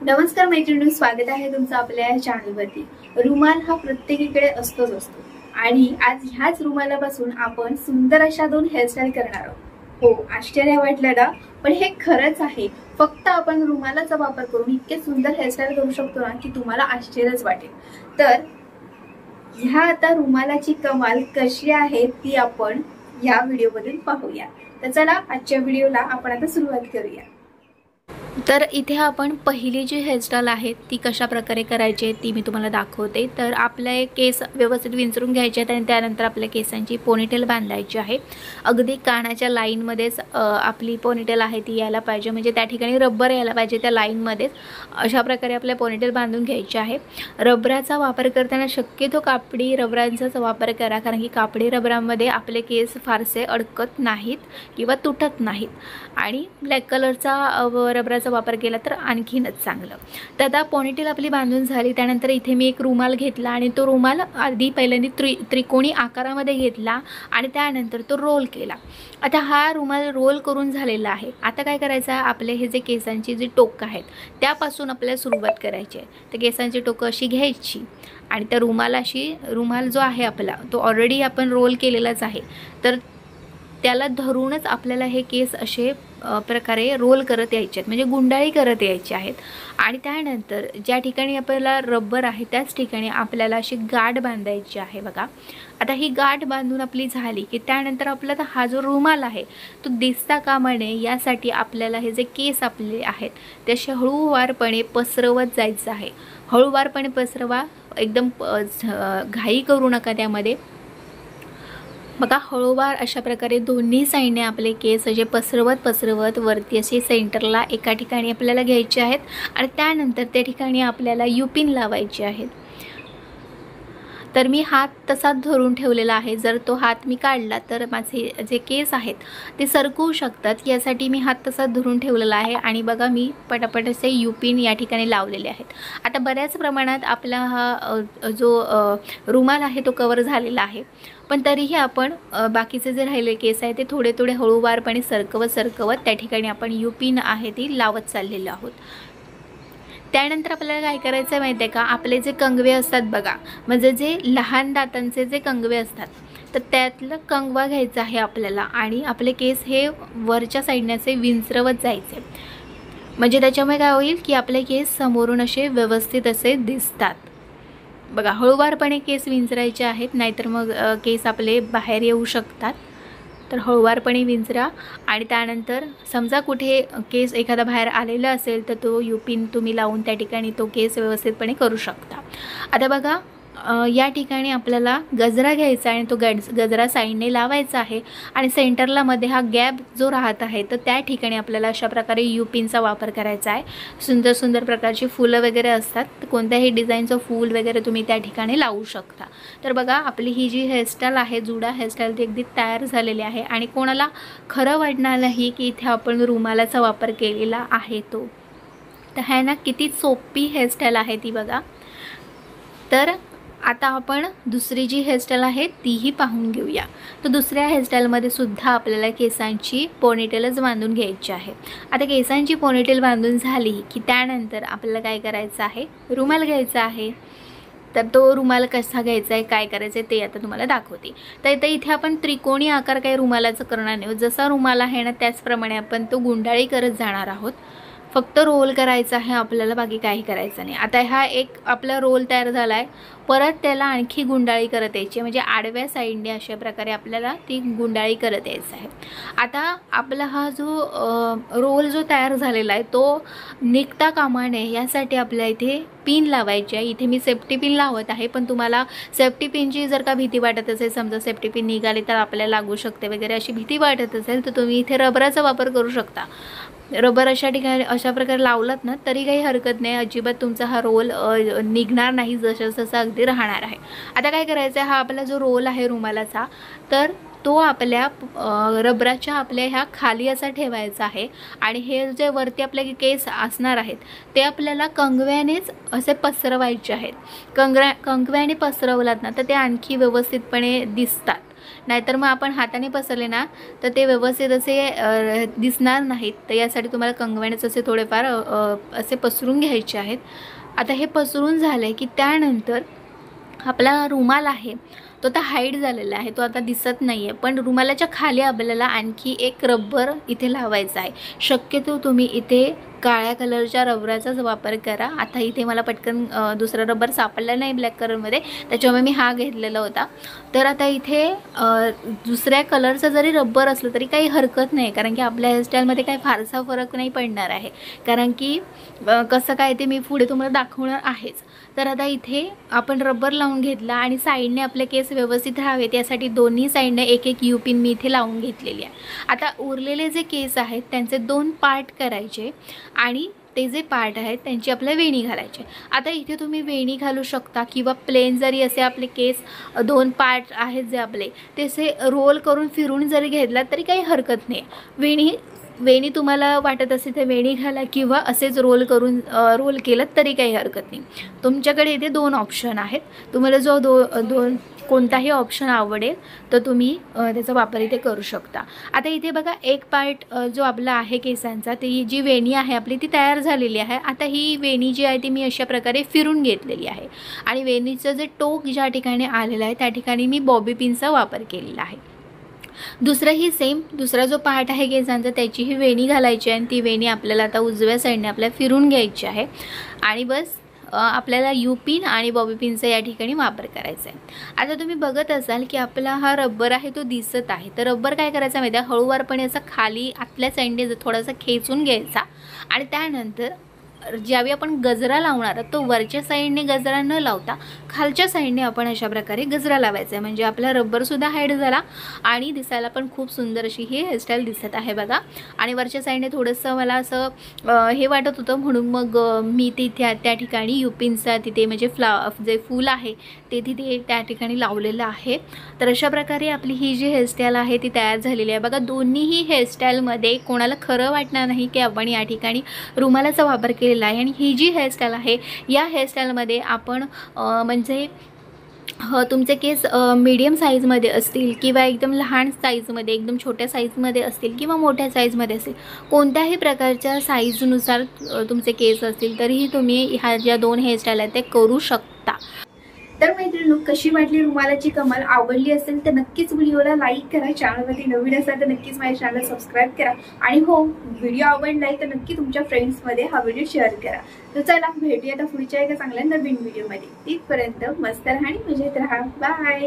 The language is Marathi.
नमस्कार मैत्रिणी, स्वागत आहे तुमचं आपल्या या चॅनलवरती। रुमाल हा प्रत्येकीकडे असतो आणि आज ह्याच रुमालापासून आपण सुंदर अशा दोन हेअरस्टाईल करणार आहोत। हो, आश्चर्य वाटलं ना, पण हे खरंच आहे। फक्त आपण रुमालाचा वापर करून इतके सुंदर हेअरस्टाईल करू शकतो ना की तुम्हाला आश्चर्यच वाटेल। तर ह्या आता रुमालाची कमाल कशी आहे ती आपण या व्हिडिओमधून पाहूया। तर चला आजच्या व्हिडिओला आपण आता सुरुवात करूया। तर इथे आपण पहिली जी हेअरस्टाईल आहे ती कशा प्रकारे करायची ती मी तुम्हाला दाखवते। तर आपले केस व्यवस्थित विंचरून घ्यायचे आहेत आणि त्यानंतर आपल्या केसांची पोनीटेल बांधायची आहे। अगदी कानाच्या लाईन मध्येच आपली पोनीटेल आहे ती यायला पाहिजे, म्हणजे त्या ठिकाणी रबर यायला पाहिजे त्या लाईन मध्येच। अशा प्रकारे आपल्या पोनीटेल बांधून घ्यायची आहे। रबराचा वापर करताना शक्यतो कापडी रबरांचाच वापर करा, कारण की कापडी रबरामध्ये आपले केस फारसे अडकत नाहीत किंवा तुटत नाहीत आणि ब्लॅक कलरचा रबराचा वापर केला तर आणखीनच चांगलं। तर आता पोनीटेल आपली बांधून झाली, त्यानंतर इथे मी एक रुमाल घेतला आणि तो रुमाल आधी पहिल्यांदा त्रिकोणी आकारामध्ये घेतला आणि त्यानंतर तो रोल केला। आता हा रुमाल रोल करून झालेला आहे। आता काय करायचं आहे, आपले हे जे केसांची जी टोक आहेत त्यापासून आपल्याला सुरुवात करायची आहे। तर केसांची टोक अशी घ्यायची आणि त्या रुमाल जो आहे आपला तो ऑलरेडी आपण रोल केलेलाच आहे, तर त्याला धरूनच आपल्याला हे केस असे प्रकारे रोल करत यायचे आहेत, म्हणजे गुंडाळी करत यायची आहेत। आणि त्यानंतर ज्या ठिकाणी आपल्याला रबर आहे त्याच ठिकाणी आपल्याला अशी गाठ बांधायची आहे। बघा, आता ही गाठ बांधून आपली झाली की त्यानंतर आपला हा जो रुमाल आहे तो दिसता कामा नये यासाठी आपल्याला हे जे केस आपले आहेत ते असे हळूवारपणे पसरवत जायचं आहे। हळूवारपणे पसरवा, एकदम घाई करू नका त्यामध्ये। बघा, हळूवार अशा प्रकारे दोन्ही साईडने आपले केस असे पसरवत वरती असे सेंटरला एका ठिकाणी आपल्याला घ्यायचे आहेत आणि त्यानंतर त्या ठिकाणी आपल्याला युपिन लावायची आहेत। तर मी हात तसाच धरून ठेवलेला आहे, जर तो हात मी काढला तर माझे जे केस आहेत ते सरकवू शकतात, यासाठी मी हात तसाच धरून ठेवलेला आहे। आणि बघा, मी पटापट असे युपिन या ठिकाणी लावलेले आहेत। आता बऱ्याच प्रमाणात आपला हा जो रुमाल आहे तो कवर झालेला आहे, पण तरीही आपण बाकीचे जे राहिले केस आहे ते थोडे थोडे हळूवारपणे सरकवत त्या ठिकाणी आपण युपिन आहे ती लावत चाललेलो आहोत। त्यानंतर आपल्याला काय करायचं आहे माहिती आहे का, आपले जे कंगवे असतात बघा, म्हणजे जे लहान दातांचे जे कंगवे असतात तर त्यातलं कंगवा घ्यायचा आहे आपल्याला आणि आपले केस हे वरच्या साईडने असे विंचरवत जायचे, म्हणजे त्याच्यामुळे काय होईल की आपले केस समोरून असे व्यवस्थित असे दिसतात। बघा, हळूवारपणे केस विंचरायचे आहेत, नाहीतर मग केस आपले बाहेर येऊ शकतात। तर हळूवारपणे विंचरा आणि त्यानंतर समजा कुठे केस एखादा बाहेर आलेला असेल तर तो युपिन तुम्ही लावून त्या ठिकाणी तो केस व्यवस्थितपणे करू शकता। आता बघा, या ठिकाणी आपल्याला गजरा घ्यायचा आणि तो गजरा साईडने लावायचा आहे आणि सेंटरला मध्ये हा गॅप जो राहत आहे तर त्या ठिकाणी आपल्याला अशा प्रकारे युपिनचा वापर करायचा आहे। सुंदर सुंदर प्रकारची फुलं वगैरे असतात, तर कोणत्याही डिझाईनचं फूल वगैरे तुम्ही त्या ठिकाणी लावू शकता। तर बघा, आपली ही जी हेअरस्टाईल आहे, जुडा हेअरस्टाईल, ती अगदी तयार झालेली आहे आणि कोणाला खरं वाटणार नाही की इथे आपण रुमालाचा वापर केलेला आहे तो। तर है ना, किती सोपी हेअरस्टाईल आहे ती बघा। तर आता आपण दुसरी जी हेअरस्टाईल आहे तीही पाहून घेऊया। तर दुसऱ्या हेअरस्टाईलमध्ये सुद्धा आपल्याला केसांची पोनीटेलच बांधून घ्यायची आहे। आता केसांची पोनीटेल बांधून झाली की त्यानंतर आपल्याला काय करायचं आहे, रुमाल घ्यायचा आहे। तर तो रुमाल कसा घ्यायचा आहे, काय करायचं आहे ते आता तुम्हाला दाखवते। तर इथे आपण त्रिकोणी आकार काही रुमालाचं करणार नाही, जसा रुमाल आहे ना त्याचप्रमाणे आपण तो गुंडाळी करत जाणार आहोत। फक्त रोल करायचा आहे आपल्याला, बाकी काही करायचं नाही। आता हा एक आपला रोल तयार झाला आहे, परत त्याला आणखी गुंडाळी करत यायची, म्हणजे आडव्या साईडने अशा प्रकारे आपल्याला ती गुंडाळी करत यायचं आहे। आता आपला हा जो रोल जो तयार झालेला आहे तो निघता कामा नये यासाठी आपल्या इथे पिन लावायची आहे। इथे मी सेफ्टी पिन लावत आहे, पण तुम्हाला सेफ्टी पिनची जर का भीती वाटत असेल, समजा सेफ्टी पिन निघाली तर आपल्याला लागू शकते वगैरे अशी भीती वाटत असेल, तर तुम्ही इथे रबराचा वापर करू शकता। रबर अशा प्रकारे लावलात ना तरी काही हरकत नाही, अजिबात तुमचा हा रोल निघणार नाही, जसं अगदी राहणार आहे। आता काय करायचं आहे, हा आपला जो रोल आहे रुमालाचा तर तो आपल्या रबराच्या आपल्या ह्या खाली असा ठेवायचा आहे आणि हे जे वरती आपले केस असणार आहेत ते आपल्याला कंगव्यानेच असे पसरवायचे आहेत। कंगव्याने पसरवलात ना तर ते आणखी व्यवस्थितपणे दिसतात। नाहीतर मग आपण हाताने पसरले ना तर ते व्यवस्थित असे दिसणार नाहीत. तर यासाठी तुम्हाला कंगव्यानेच असे थोडेफार असे पसरून घ्यायचे आहेत. आता हे पसरून झालं की त्यानंतर आपला रुमाल आहे तो आता हाईड झालेला आहे, तो आता दिसत नाही आहे. पण रुमालाच्या खाली आपल्याला आणखी एक रबर इथे लावायचा आहे. शक्यतो तुम्ही इथे काळ्या कलरच्या रबराचाच वापर करा. आता इथे मला पटकन दुसरा रबर सापडला नाही ब्लॅक कलरमध्ये, त्याच्यामुळे मी हा घेतलेला होता. तर आता इथे दुसऱ्या कलरचं जरी रबर असलं तरी काही हरकत नाही, कारण की आपल्या हेअरस्टाईलमध्ये काही फारसा फरक नाही पडणार आहे. कारण की कसं काय ते मी पुढे तुम्हाला दाखवणार आहेच. तर आता इथे आपण रबर लावून घेतला आणि साईडने आपले केस व्यवस्थित राहावेत यासाठी दोन्ही साईडने एक एक यू पिन मी इथे लावून घेतलेली आहे. आता उरलेले जे केस आहेत त्यांचे 2 पार्ट करायचे आणि ते जे पार्ट आहेत त्यांची आपल्या वेणी घालायचे. आता इथे तुम्ही वेणी घालू शकता किंवा प्लेन जरी असे आपले केस 2 पार्ट आहेत जे आपले ते असे रोल करून फिरून जरी घेतला तरी काही हरकत नाही. वेणी तुम्हाला वाटत असेल तर वेणी घाला किंवा असेच रोल करून रोल केलं तरी काही हरकत नाही. तुमच्याकडे इथे 2 ऑप्शन आहेत. तुम्हाला जो दोन कोणताही ऑप्शन आवडेल तर तुम्ही त्याचा वापर इथे करू शकता. आता इथे बघा एक पार्ट जो आपला आहे केसांचा, ती जी वेणी आहे आपली ती तयार झालेली आहे. आता ही वेणी जी आहे ती मी अशा प्रकारे फिरून घेतलेली आहे आणि वेणीचं जे टोक ज्या ठिकाणी आलेलं आहे त्या ठिकाणी मी बॉबी पिनचा वापर केलेला आहे. दुसराही सेम दुसरा जो पार्ट आहे केसांचा त्याचीही वेणी घालायची आहे आणि ती वेणी आपल्याला आता उजव्या साईडने आपल्याला फिरून घ्यायची आहे आणि बस आपल्याला यू पिन आणि बॉबी पिनचा या ठिकाणी वापर करायचा आहे. आता तुम्ही बघत असाल की आपला हा रबर आहे तो दिसत आहे. तर रबर काय करायचा माहिती आहे, हळूवारपणे असा खाली आतल्या साईडने थोडासा खेचून घ्यायचा आणि त्यानंतर ज्यावेळी आपण गजरा लावणार तो वरच्या साईडने गजरा न लावता खालच्या साईडने आपण अशा प्रकारे गजरा लावायचा आहे. म्हणजे आपला रबरसुद्धा हाईड झाला आणि दिसायला पण खूप सुंदर अशी ही हेअरस्टाईल दिसत आहे बघा. आणि वरच्या साईडने थोडंसं मला असं हे वाटत होतं म्हणून मग मी तिथे त्या ठिकाणी युपिनचा तिथे म्हणजे जे फूल आहे ते तिथे त्या ठिकाणी लावलेलं आहे. तर अशा प्रकारे आपली ही जी हेअरस्टाईल आहे ती तयार झालेली आहे बघा. दोन्हीही हेअरस्टाईलमध्ये कोणाला खरं वाटणार नाही की आपण या ठिकाणी रुमालाचा वापर केलेला आहे. आणि ही जी हेअरस्टाईल आहे या हेअरस्टाईलमध्ये आपण म्हणजे तुमचे केस मीडियम साईजमध्ये असतील किंवा एकदम लहान साईजमध्ये एकदम छोट्या साईजमध्ये असतील किंवा मोठ्या साईजमध्ये असतील कोणत्याही प्रकारच्या साईजनुसार तुमचे केस असतील तरीही तुम्ही ह्या ज्या 2 हेअरस्टाईल आहेत ते करू शकता. तर मैत्रिणी कशी वाटली रुमालाची कमाल, आवडली असेल तर नक्कीच व्हिडिओला लाईक करा. चॅनलवरती नवीन असाल तर नक्कीच माझ्या चॅनलला सबस्क्राईब करा आणि हो व्हिडिओ आवडलाय तर नक्की तुमच्या फ्रेंड्समध्ये हा व्हिडिओ शेअर करा. तर चला भेटूया आता पुढच्या एका चांगल्या नवीन व्हिडिओमध्ये. तिथपर्यंत मस्त राहा आणि मजेत राहा. बाय.